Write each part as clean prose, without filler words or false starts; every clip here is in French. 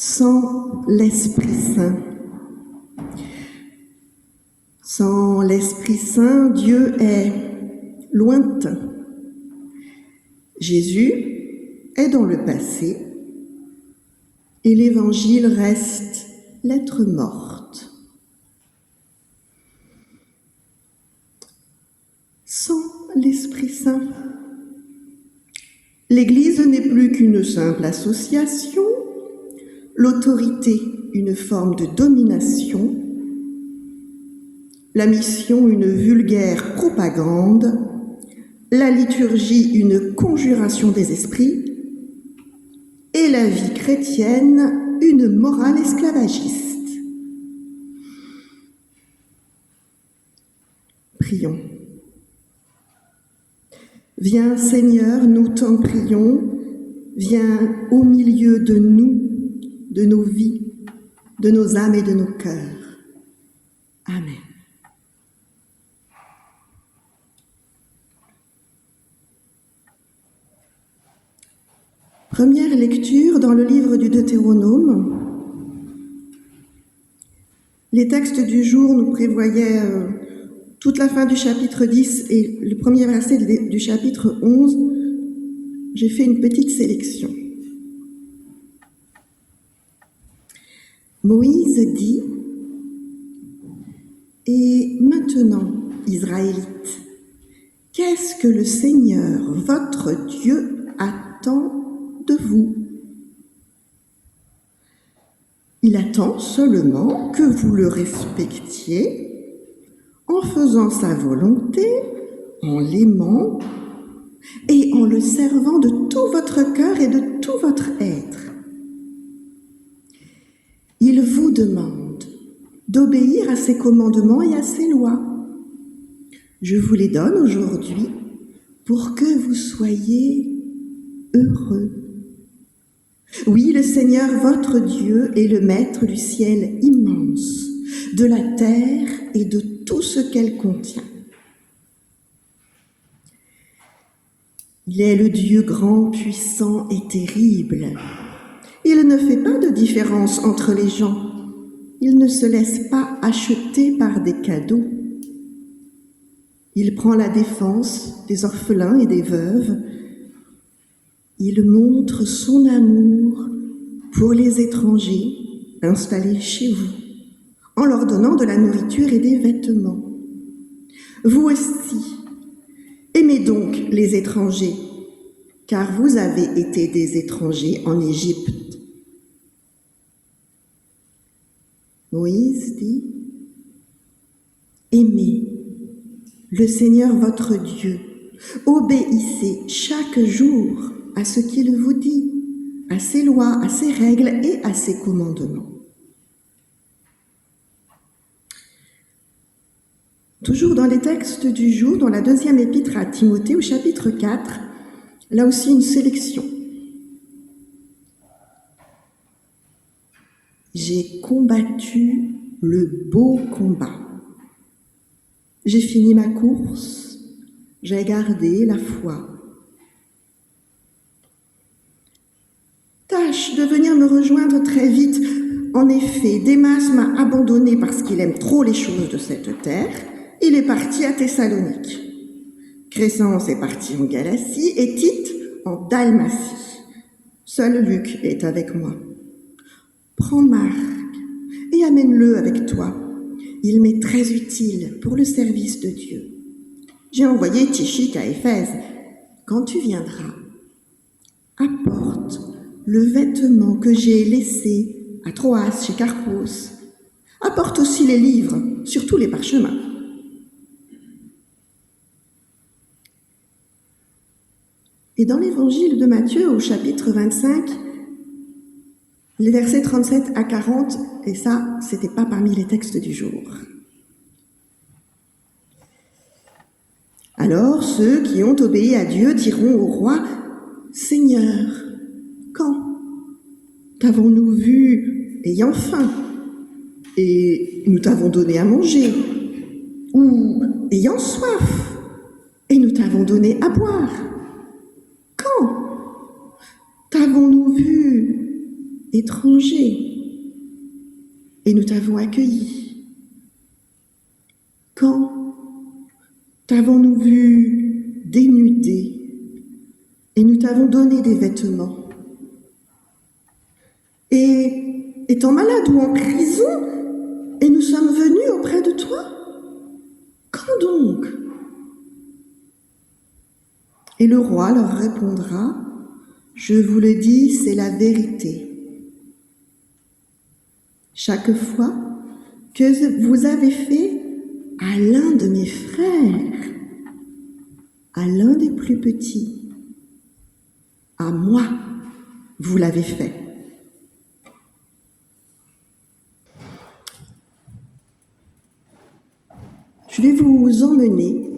sans l'Esprit Saint. Sans l'Esprit Saint, Dieu est lointain. Jésus est dans le passé et l'Évangile reste lettre morte. Sans l'Esprit Saint, l'Église n'est plus qu'une simple association, l'autorité une forme de domination, la mission une vulgaire propagande, la liturgie une conjuration des esprits et la vie chrétienne une morale esclavagiste. Prions. Viens Seigneur, nous t'en prions, viens au milieu de nous, de nos vies, de nos âmes et de nos cœurs. Amen. Première lecture dans le livre du Deutéronome. Les textes du jour nous prévoyaient toute la fin du chapitre 10 et le premier verset du chapitre 11. J'ai fait une petite sélection. Moïse dit « Et maintenant, Israélites, qu'est-ce que le Seigneur, votre Dieu, attend de vous? Il attend seulement que vous le respectiez en faisant sa volonté, en l'aimant et en le servant de tout votre cœur et de tout votre être. Il vous demande d'obéir à ses commandements et à ses lois. Je vous les donne aujourd'hui pour que vous soyez heureux. Oui, le Seigneur, votre Dieu, est le maître du ciel immense, de la terre et de tout ce qu'elle contient. Il est le Dieu grand, puissant et terrible. Il ne fait pas de différence entre les gens. Il ne se laisse pas acheter par des cadeaux. Il prend la défense des orphelins et des veuves. Il montre son amour pour les étrangers installés chez vous, en leur donnant de la nourriture et des vêtements. Vous aussi, aimez donc les étrangers, car vous avez été des étrangers en Égypte. Moïse dit « Aimez le Seigneur votre Dieu, obéissez chaque jour à ce qu'il vous dit, à ses lois, à ses règles et à ses commandements. » Toujours dans les textes du jour, dans la deuxième épître à Timothée, au chapitre 4, là aussi une sélection. J'ai combattu le beau combat. J'ai fini ma course, j'ai gardé la foi. Tâche de venir me rejoindre très vite. En effet, Démas m'a abandonné parce qu'il aime trop les choses de cette terre. Il est parti à Thessalonique. Crescence est parti en Galatie et Tite en Dalmatie. Seul Luc est avec moi. Prends Marc et amène-le avec toi. Il m'est très utile pour le service de Dieu. J'ai envoyé Tychik à Éphèse. Quand tu viendras, apporte le vêtement que j'ai laissé à Troas chez Carpos. Apporte aussi les livres, surtout les parchemins. Et dans l'évangile de Matthieu, au chapitre 25, les versets 37 à 40, et ça, c'était pas parmi les textes du jour. Alors, ceux qui ont obéi à Dieu diront au roi, « Seigneur, quand t'avons-nous vu ayant faim, et nous t'avons donné à manger, ou ayant soif, et nous t'avons donné à boire? Quand t'avons-nous vu étranger, et nous t'avons accueilli. Quand t'avons-nous vu dénudé, et nous t'avons donné des vêtements? Et étant malade ou en prison, et nous sommes venus auprès de toi? Quand donc? Et le roi leur répondra: je vous le dis, c'est la vérité. Chaque fois que vous avez fait à l'un de mes frères, à l'un des plus petits, à moi, vous l'avez fait. Je vais vous emmener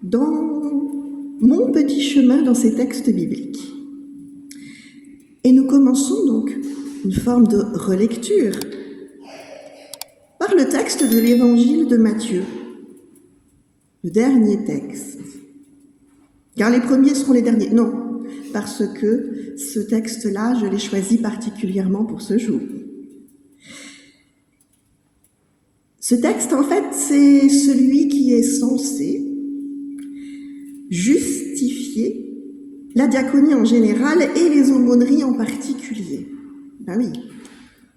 dans mon petit chemin dans ces textes bibliques. Et nous commençons donc une forme de relecture par le texte de l'évangile de Matthieu, le dernier texte. Car les premiers seront les derniers. Non, parce que ce texte-là, je l'ai choisi particulièrement pour ce jour. Ce texte, en fait, c'est celui qui est censé justifier la diaconie en général et les aumôneries en particulier. Ben oui,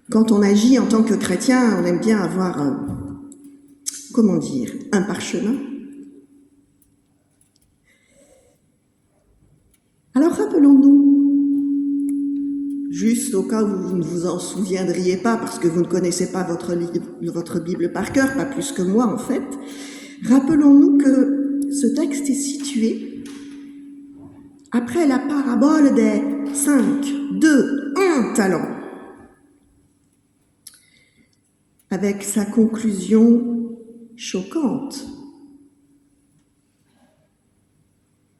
quand on agit en tant que chrétien, on aime bien avoir, un parchemin. Alors rappelons-nous, juste au cas où vous ne vous en souviendriez pas, parce que vous ne connaissez pas votre Bible par cœur, pas plus que moi en fait, rappelons-nous que ce texte est situé après la parabole des 5, 2, 1 talents, avec sa conclusion choquante.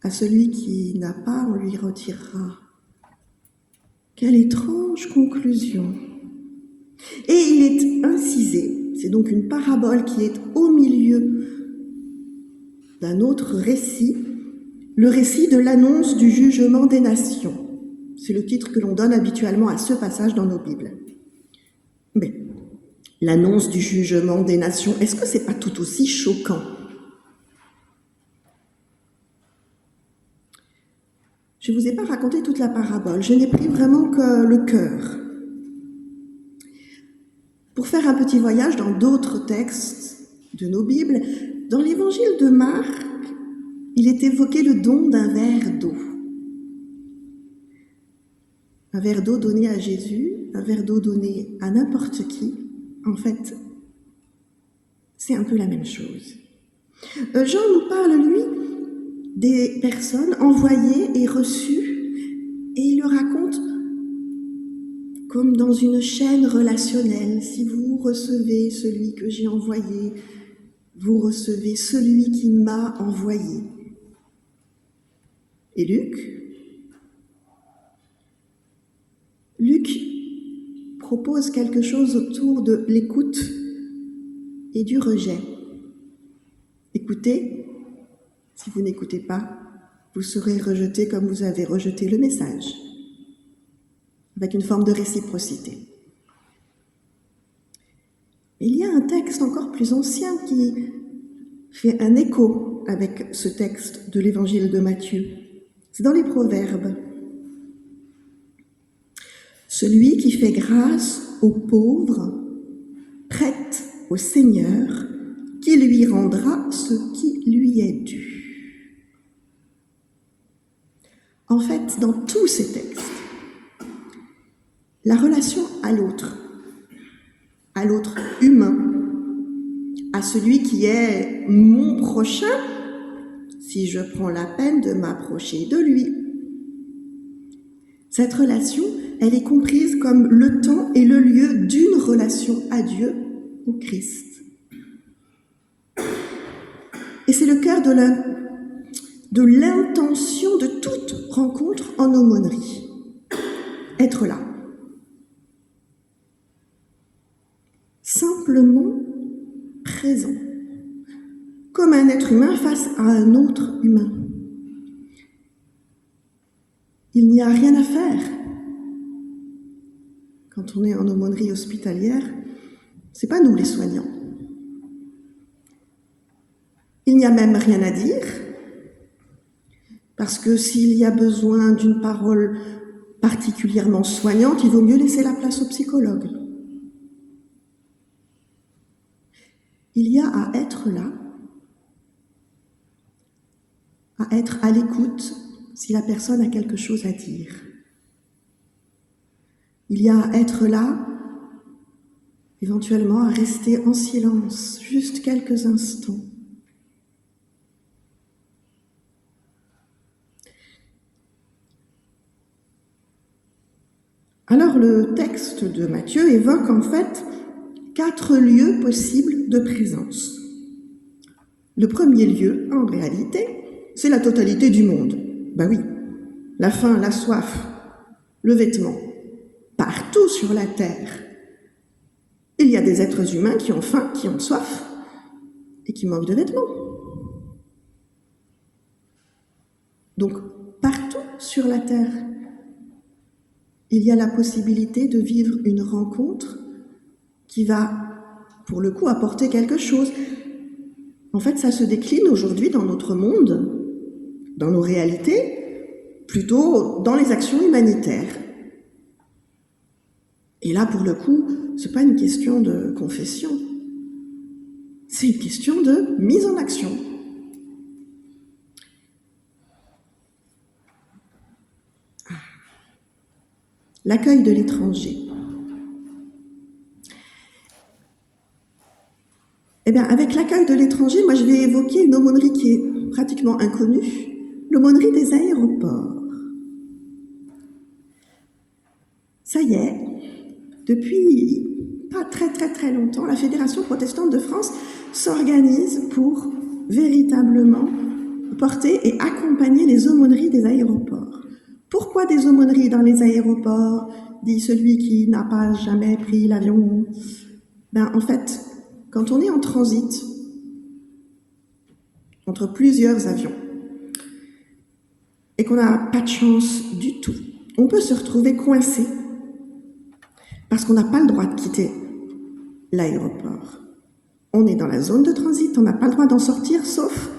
À celui qui n'a pas, on lui retirera. Quelle étrange conclusion! Et il est incisé, c'est donc une parabole qui est au milieu d'un autre récit, le récit de l'annonce du jugement des nations. C'est le titre que l'on donne habituellement à ce passage dans nos Bibles. Mais l'annonce du jugement des nations, est-ce que c'est pas tout aussi choquant? Je ne vous ai pas raconté toute la parabole, je n'ai pris vraiment que le cœur. Pour faire un petit voyage dans d'autres textes de nos Bibles, dans l'évangile de Marc, il est évoqué le don d'un verre d'eau. Un verre d'eau donné à Jésus, un verre d'eau donné à n'importe qui, en fait, c'est un peu la même chose. Jean nous parle, lui, des personnes envoyées et reçues, et il le raconte comme dans une chaîne relationnelle. Si vous recevez celui que j'ai envoyé, vous recevez celui qui m'a envoyé. Et Luc propose quelque chose autour de l'écoute et du rejet. Écoutez, si vous n'écoutez pas, vous serez rejeté comme vous avez rejeté le message, avec une forme de réciprocité. Il y a un texte encore plus ancien qui fait un écho avec ce texte de l'évangile de Matthieu. C'est dans les Proverbes. Celui qui fait grâce aux pauvres prête au Seigneur, qui lui rendra ce qui lui est dû. En fait, dans tous ces textes, la relation à l'autre humain, à celui qui est mon prochain, si je prends la peine de m'approcher de lui. Cette relation, elle est comprise comme le temps et le lieu d'une relation à Dieu, au Christ. Et c'est le cœur de l'intention de toute rencontre en aumônerie. Être là. Simplement présent. Comme un être humain face à un autre humain. Il n'y a rien à faire. quand on est en aumônerie hospitalière, c'est pas nous les soignants. Il n'y a même rien à dire, parce que s'il y a besoin d'une parole particulièrement soignante, il vaut mieux laisser la place au psychologue. Il y a à être là, à être à l'écoute si la personne a quelque chose à dire. Il y a à être là, éventuellement à rester en silence, juste quelques instants. Alors le texte de Matthieu évoque en fait 4 lieux possibles de présence. Le premier lieu, en réalité, c'est la totalité du monde. Ben oui, la faim, la soif, le vêtement. Partout sur la terre, il y a des êtres humains qui ont faim, qui ont soif et qui manquent de vêtements. Donc, partout sur la terre, il y a la possibilité de vivre une rencontre qui va, pour le coup, apporter quelque chose. En fait, ça se décline aujourd'hui dans notre monde, dans nos réalités, plutôt dans les actions humanitaires. Et là, pour le coup, c'est pas une question de confession, c'est une question de mise en action. L'accueil de l'étranger. Eh bien, avec l'accueil de l'étranger, moi je vais évoquer une aumônerie qui est pratiquement inconnue, l'aumônerie des aéroports. Ça y est, depuis pas très longtemps, la Fédération protestante de France s'organise pour véritablement porter et accompagner les aumôneries des aéroports. Pourquoi des aumôneries dans les aéroports, dit celui qui n'a pas jamais pris l'avion? Ben, en fait, quand on est en transit entre plusieurs avions et qu'on n'a pas de chance du tout, on peut se retrouver coincé parce qu'on n'a pas le droit de quitter l'aéroport. On est dans la zone de transit, on n'a pas le droit d'en sortir sauf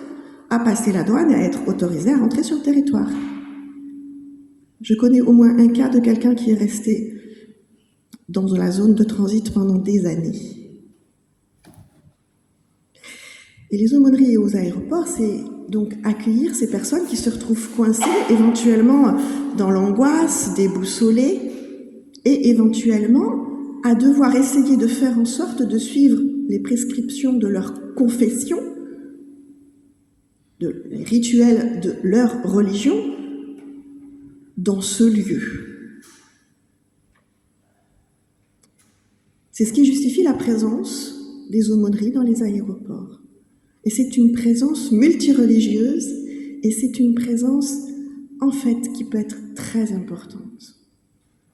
à passer la douane et à être autorisé à rentrer sur le territoire. Je connais au moins un cas de quelqu'un qui est resté dans la zone de transit pendant des années. Et les aumôneries aux aéroports, c'est donc accueillir ces personnes qui se retrouvent coincées, éventuellement dans l'angoisse, déboussolées, et éventuellement à devoir essayer de faire en sorte de suivre les prescriptions de leur confession, les rituels de leur religion, dans ce lieu. C'est ce qui justifie la présence des aumôneries dans les aéroports. Et c'est une présence multireligieuse, et c'est une présence, en fait, qui peut être très importante.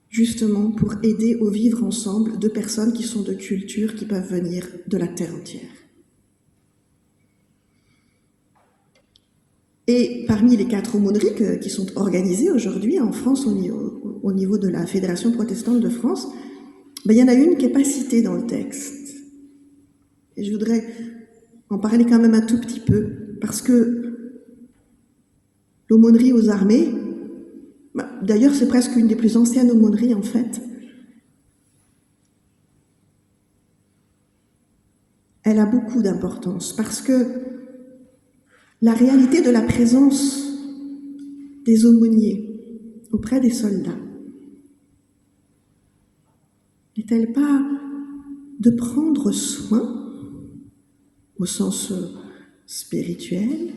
Justement pour aider au vivre ensemble de personnes qui sont de cultures qui peuvent venir de la terre entière. Et parmi les 4 aumôneries qui sont organisées aujourd'hui en France au niveau de la Fédération protestante de France, ben, il y en a une qui n'est pas citée dans le texte. Et je voudrais en parler quand même un tout petit peu, parce que l'aumônerie aux armées, d'ailleurs c'est presque une des plus anciennes aumôneries en fait, elle a beaucoup d'importance, parce que la réalité de la présence des aumôniers auprès des soldats n'est-elle pas de prendre soin, au sens spirituel,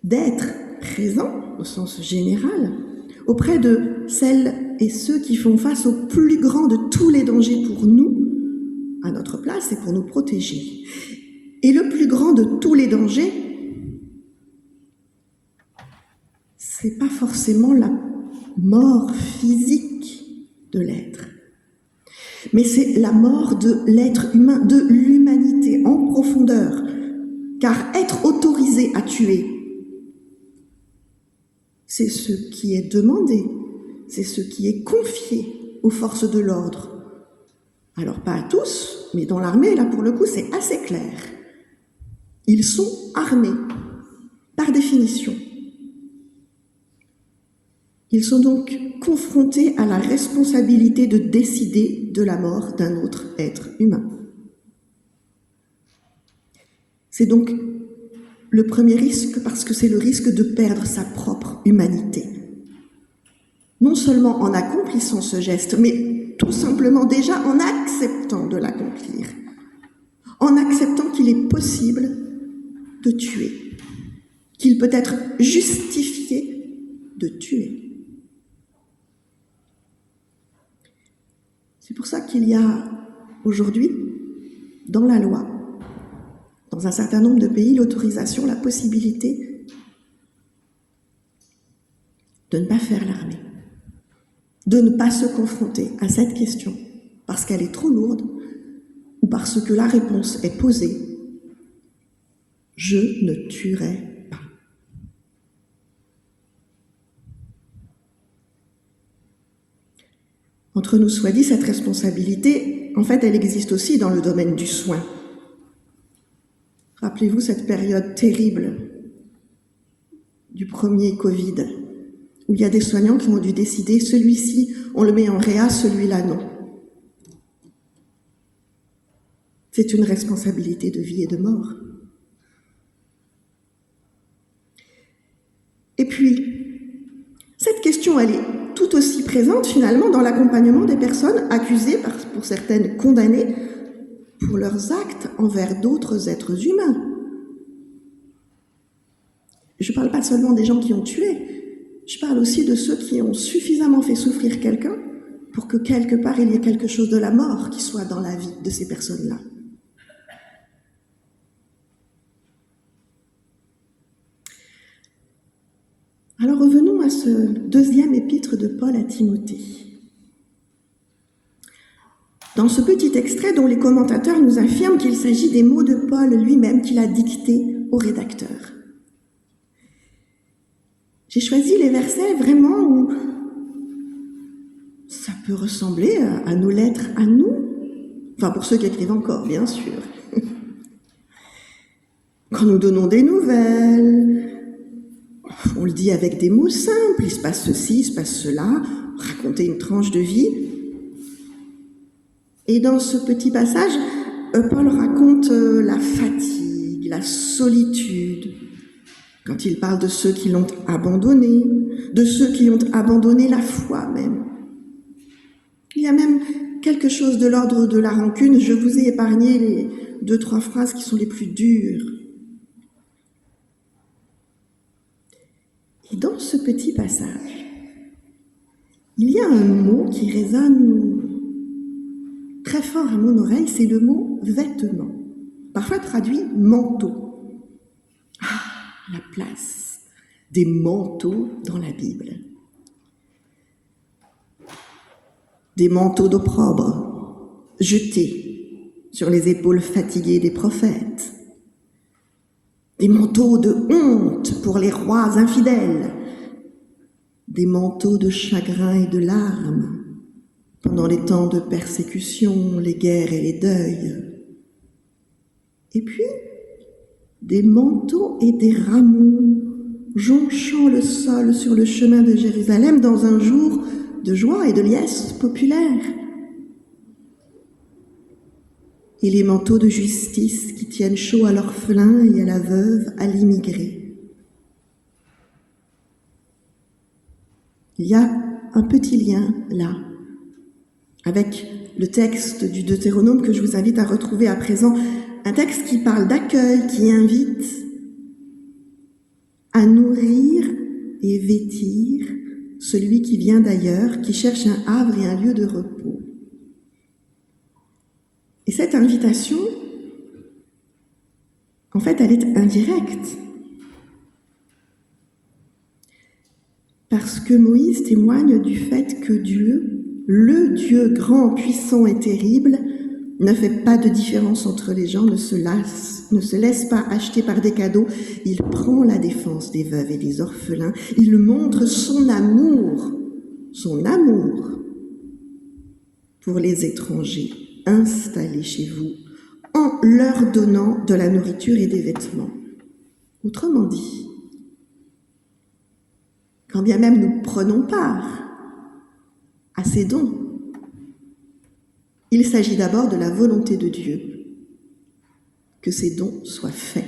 d'être présent, au sens général, auprès de celles et ceux qui font face au plus grand de tous les dangers pour nous, à notre place et pour nous protéger. Et le plus grand de tous les dangers, c'est pas forcément la mort physique de l'être, mais c'est la mort de l'être humain, de l'humanité en profondeur. Car être autorisé à tuer, c'est ce qui est demandé, c'est ce qui est confié aux forces de l'ordre. Alors pas à tous, mais dans l'armée, là pour le coup, c'est assez clair. Ils sont armés, par définition. Ils sont donc confrontés à la responsabilité de décider de la mort d'un autre être humain. C'est donc le premier risque parce que c'est le risque de perdre sa propre humanité. Non seulement en accomplissant ce geste, mais tout simplement déjà en acceptant de l'accomplir, en acceptant qu'il est possible de tuer, qu'il peut être justifié de tuer. C'est pour ça qu'il y a aujourd'hui, dans la loi, dans un certain nombre de pays, l'autorisation, la possibilité de ne pas faire l'armée, de ne pas se confronter à cette question parce qu'elle est trop lourde ou parce que la réponse est posée. Je ne tuerai pas. Entre nous soit dit, cette responsabilité, en fait, elle existe aussi dans le domaine du soin. Rappelez-vous cette période terrible du premier Covid, où il y a des soignants qui ont dû décider, celui-ci, on le met en réa, celui-là, non. C'est une responsabilité de vie et de mort. Et puis, cette question, elle est tout aussi présente finalement dans l'accompagnement des personnes accusées, pour certaines condamnées, pour leurs actes envers d'autres êtres humains. Je ne parle pas seulement des gens qui ont tué, je parle aussi de ceux qui ont suffisamment fait souffrir quelqu'un pour que quelque part il y ait quelque chose de la mort qui soit dans la vie de ces personnes-là. Alors revenons à ce deuxième épître de Paul à Timothée. Dans ce petit extrait dont les commentateurs nous affirment qu'il s'agit des mots de Paul lui-même qu'il a dictés au rédacteur. J'ai choisi les versets vraiment où ça peut ressembler à nos lettres à nous. Enfin, pour ceux qui écrivent encore, bien sûr. Quand nous donnons des nouvelles, on le dit avec des mots simples, il se passe ceci, il se passe cela, raconter une tranche de vie. Et dans ce petit passage, Paul raconte la fatigue, la solitude, quand il parle de ceux qui l'ont abandonné, de ceux qui ont abandonné la foi même. Il y a même quelque chose de l'ordre de la rancune. Je vous ai épargné les 2-3 phrases qui sont les plus dures. Et dans ce petit passage, il y a un mot qui résonne très fort à mon oreille, c'est le mot « vêtement », parfois traduit « manteau ». Ah, la place des manteaux dans la Bible. Des manteaux d'opprobre jetés sur les épaules fatiguées des prophètes. Des manteaux de honte pour les rois infidèles. Des manteaux de chagrin et de larmes pendant les temps de persécution, les guerres et les deuils. Et puis, des manteaux et des rameaux jonchant le sol sur le chemin de Jérusalem dans un jour de joie et de liesse populaire. Et les manteaux de justice qui tiennent chaud à l'orphelin et à la veuve, à l'immigré. Il y a un petit lien là, avec le texte du Deutéronome que je vous invite à retrouver à présent, un texte qui parle d'accueil, qui invite à nourrir et vêtir celui qui vient d'ailleurs, qui cherche un havre et un lieu de repos. Et cette invitation, en fait, elle est indirecte. Parce que Moïse témoigne du fait que Dieu, le Dieu grand, puissant et terrible, ne fait pas de différence entre les gens, ne se laisse pas acheter par des cadeaux. Il prend la défense des veuves et des orphelins. Il montre son amour pour les étrangers installés chez vous, en leur donnant de la nourriture et des vêtements. Autrement dit, quand bien même nous prenons part à ces dons, il s'agit d'abord de la volonté de Dieu que ces dons soient faits.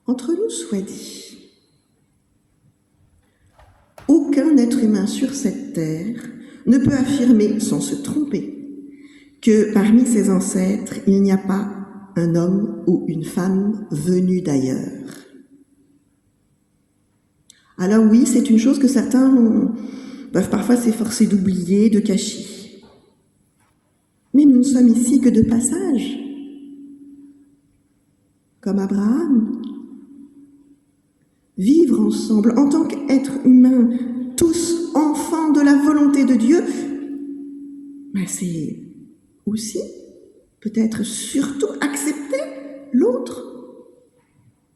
Entre nous soit dit, aucun être humain sur cette terre ne peut affirmer, sans se tromper, que parmi ses ancêtres, il n'y a pas un homme ou une femme venus d'ailleurs. Alors oui, c'est une chose que certains peuvent parfois s'efforcer d'oublier, de cacher. Mais nous ne sommes ici que de passage. Comme Abraham, vivre ensemble en tant qu'êtres humains, tous enfants de la volonté de Dieu, mais c'est aussi, peut-être surtout, accepter l'autre,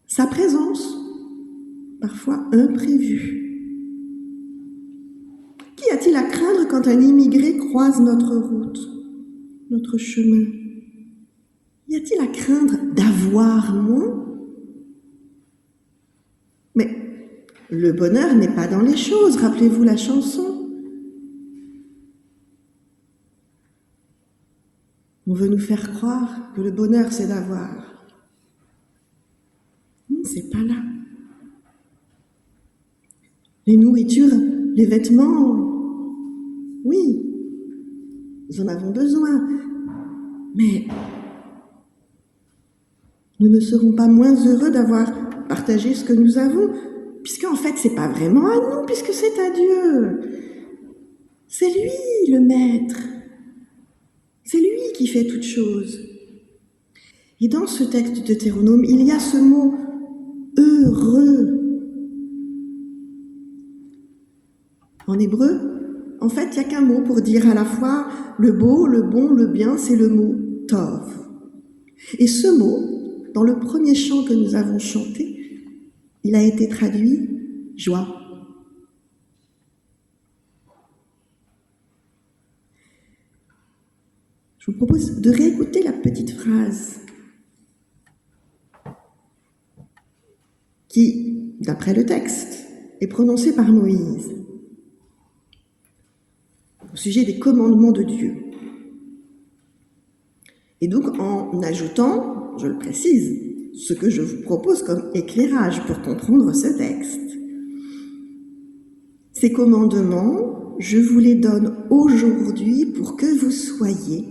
sa présence, parfois imprévue. Qu'y a-t-il à craindre quand un immigré croise notre route, notre chemin? Y a-t-il à craindre d'avoir moins? Mais le bonheur n'est pas dans les choses, rappelez-vous la chanson. On veut nous faire croire que le bonheur c'est d'avoir. C'est pas là. Les nourritures, les vêtements, oui, nous en avons besoin, mais nous ne serons pas moins heureux d'avoir partagé ce que nous avons, puisqu'en fait, c'est pas vraiment à nous, puisque c'est à Dieu. C'est lui, le Maître. C'est lui qui fait toutes choses. Et dans ce texte de Deutéronome, il y a ce mot « heureux ». En hébreu, en fait, il n'y a qu'un mot pour dire à la fois le beau, le bon, le bien, c'est le mot « tov ». Et ce mot, dans le premier chant que nous avons chanté, il a été traduit « joie ». Je vous propose de réécouter la petite phrase qui, d'après le texte, est prononcée par Moïse au sujet des commandements de Dieu. Et donc, en ajoutant, je le précise, ce que je vous propose comme éclairage pour comprendre ce texte. Ces commandements, je vous les donne aujourd'hui pour que vous soyez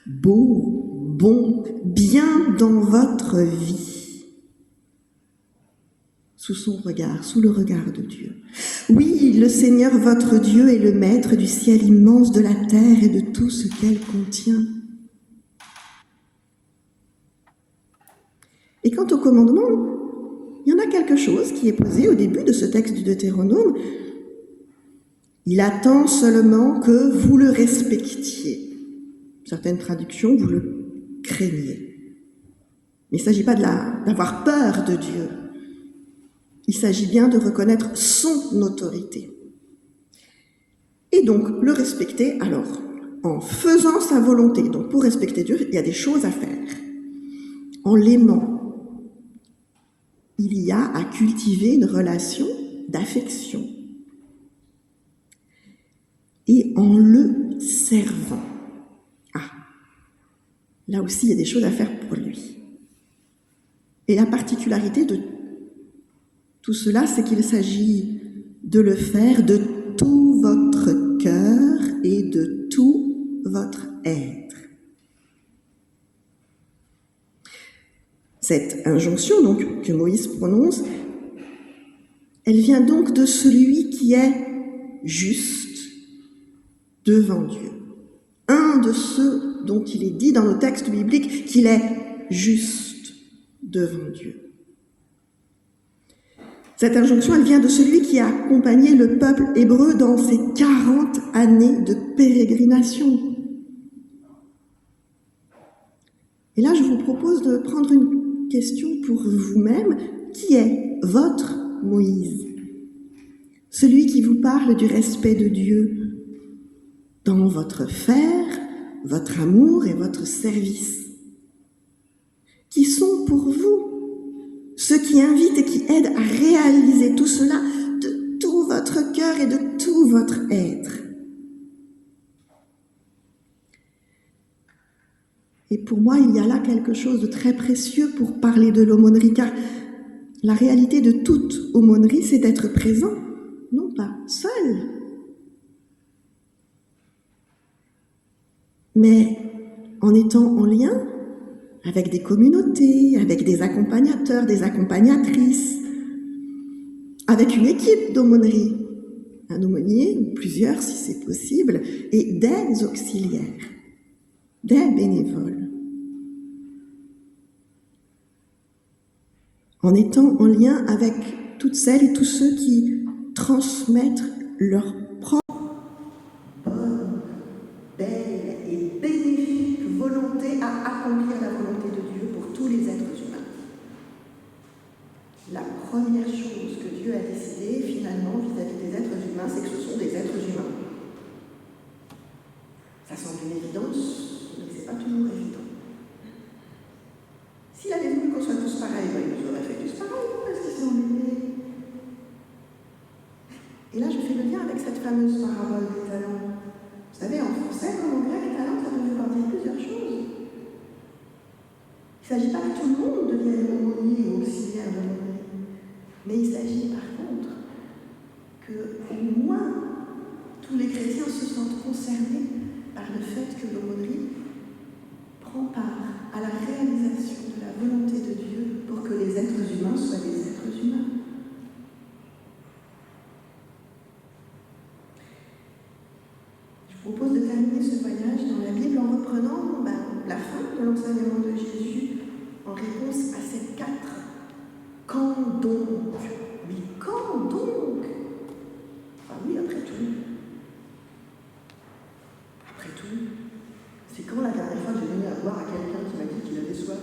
beau, bon, bien dans votre vie, sous son regard, sous le regard de Dieu. Oui, le Seigneur votre Dieu est le maître du ciel immense, de la terre et de tout ce qu'elle contient. Et quant au commandement, il y en a quelque chose qui est posé au début de ce texte du Deutéronome. Il attend seulement que vous le respectiez. Certaines traductions, vous le craigniez. Mais il ne s'agit pas d'avoir peur de Dieu. Il s'agit bien de reconnaître son autorité. Et donc, le respecter, alors, en faisant sa volonté. Donc, pour respecter Dieu, il y a des choses à faire. En l'aimant, il y a à cultiver une relation d'affection. Et en le servant. Là aussi, il y a des choses à faire pour lui. Et la particularité de tout cela, c'est qu'il s'agit de le faire de tout votre cœur et de tout votre être. Cette injonction donc que Moïse prononce, elle vient donc de celui qui est juste devant Dieu. Un de ceux dont il est dit dans nos textes bibliques qu'il est juste devant Dieu. Cette injonction, elle vient de celui qui a accompagné le peuple hébreu dans ses 40 années de pérégrination. Et là, je vous propose de prendre une question pour vous-même. Qui est votre Moïse? Celui qui vous parle du respect de Dieu dans votre faire, votre amour et votre service. Qui sont pour vous ceux qui invitent et qui aident à réaliser tout cela de tout votre cœur et de tout votre être. Et pour moi, il y a là quelque chose de très précieux pour parler de l'aumônerie, car la réalité de toute aumônerie, c'est d'être présent, non pas seul, mais en étant en lien avec des communautés, avec des accompagnateurs, des accompagnatrices, avec une équipe d'aumônerie, un aumônier ou plusieurs si c'est possible, et des auxiliaires, des bénévoles. En étant en lien avec toutes celles et tous ceux qui transmettent leur propre bonne, belle et bénéfique volonté à accomplir la volonté de Dieu pour tous les êtres humains. La première chose que Dieu a décidé finalement vis-à-vis des êtres humains, c'est que ce sont des êtres humains. Ça semble une évidence, mais c'est pas toujours évident. S'il avait voulu qu'on soit tous pareils, il nous aurait fait tous pareils, parce qu'ils sont embêtés. Et là, je fais le lien avec cette fameuse parabole des talents. Vous savez, en français comme en grec, talent, ça peut vouloir dire plusieurs choses. Il ne s'agit pas que tout le monde devienne aumônier ou auxiliaire de l'aumônerie, mais il s'agit par contre qu'au moins tous les chrétiens se sentent concernés par le fait que l'aumônerie prend part à la réalisation de la volonté de Dieu pour que les êtres humains soient des êtres humains. Je vous propose de terminer ce voyage dans la Bible en reprenant la fin de l'enseignement de Jésus en réponse à ces 4 « quand donc ?» Oui, quand donc? Ah oui, après tout. Après tout, c'est quand la dernière fois que j'ai donné à boire à quelqu'un qui m'a dit qu'il avait soif?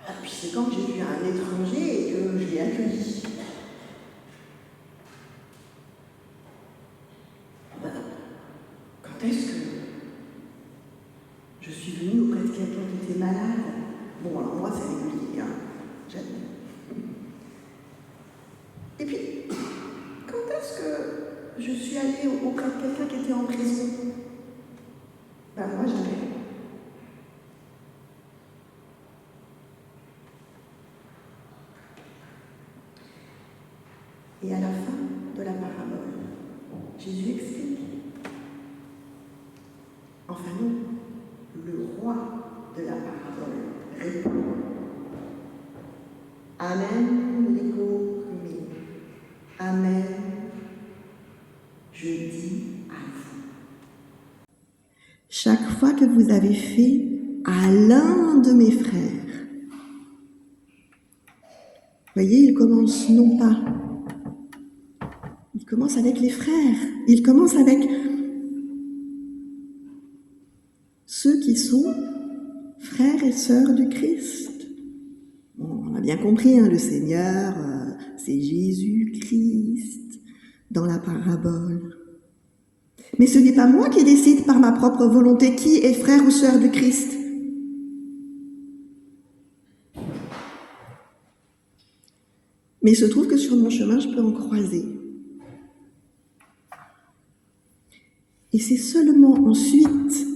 Ah, puis c'est quand j'ai vu un étranger et que je l'ai accueilli. Quand est-ce que je suis venue auprès de quelqu'un qui était malade? Bon, alors moi, c'est régulier, hein. J'aime. Et puis, quand est-ce que je suis allée auprès de quelqu'un qui était en prison? Moi, jamais. Et à la fin de la parabole, Jésus explique. Enfin non, le roi de la parabole répond. Amen, l'écho humide. Amen, je dis à vous. Chaque fois que vous avez fait à l'un de mes frères, voyez, il commence non pas. Il commence avec les frères. Il commence avec ceux qui sont frères et sœurs du Christ. Bon, on a bien compris, le Seigneur, c'est Jésus-Christ dans la parabole. Mais ce n'est pas moi qui décide par ma propre volonté qui est frère ou sœur du Christ. Mais il se trouve que sur mon chemin, je peux en croiser. Et c'est seulement ensuite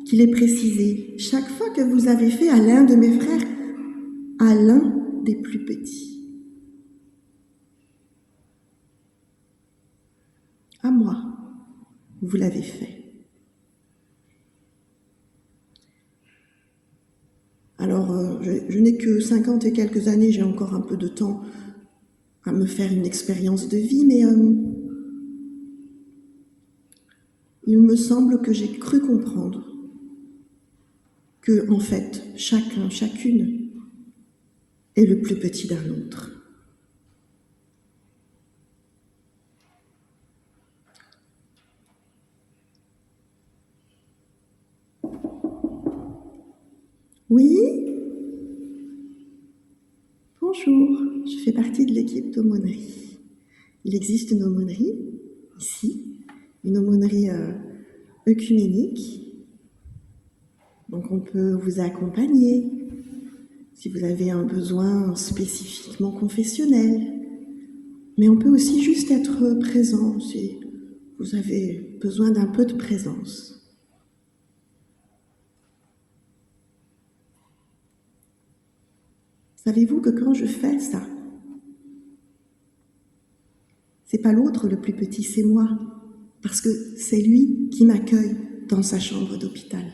qu'il est précisé, chaque fois que vous avez fait à l'un de mes frères, à l'un des plus petits. À moi, vous l'avez fait. Alors, je n'ai que 50 et quelques années, j'ai encore un peu de temps à me faire une expérience de vie, mais il me semble que j'ai cru comprendre que, en fait, chacun, chacune est le plus petit d'un autre. Oui? Bonjour, je fais partie de l'équipe d'aumônerie. Il existe une aumônerie, ici, une aumônerie œcuménique. Donc on peut vous accompagner si vous avez un besoin spécifiquement confessionnel. Mais on peut aussi juste être présent si vous avez besoin d'un peu de présence. Savez-vous que quand je fais ça, c'est pas l'autre le plus petit, c'est moi, parce que c'est lui qui m'accueille dans sa chambre d'hôpital.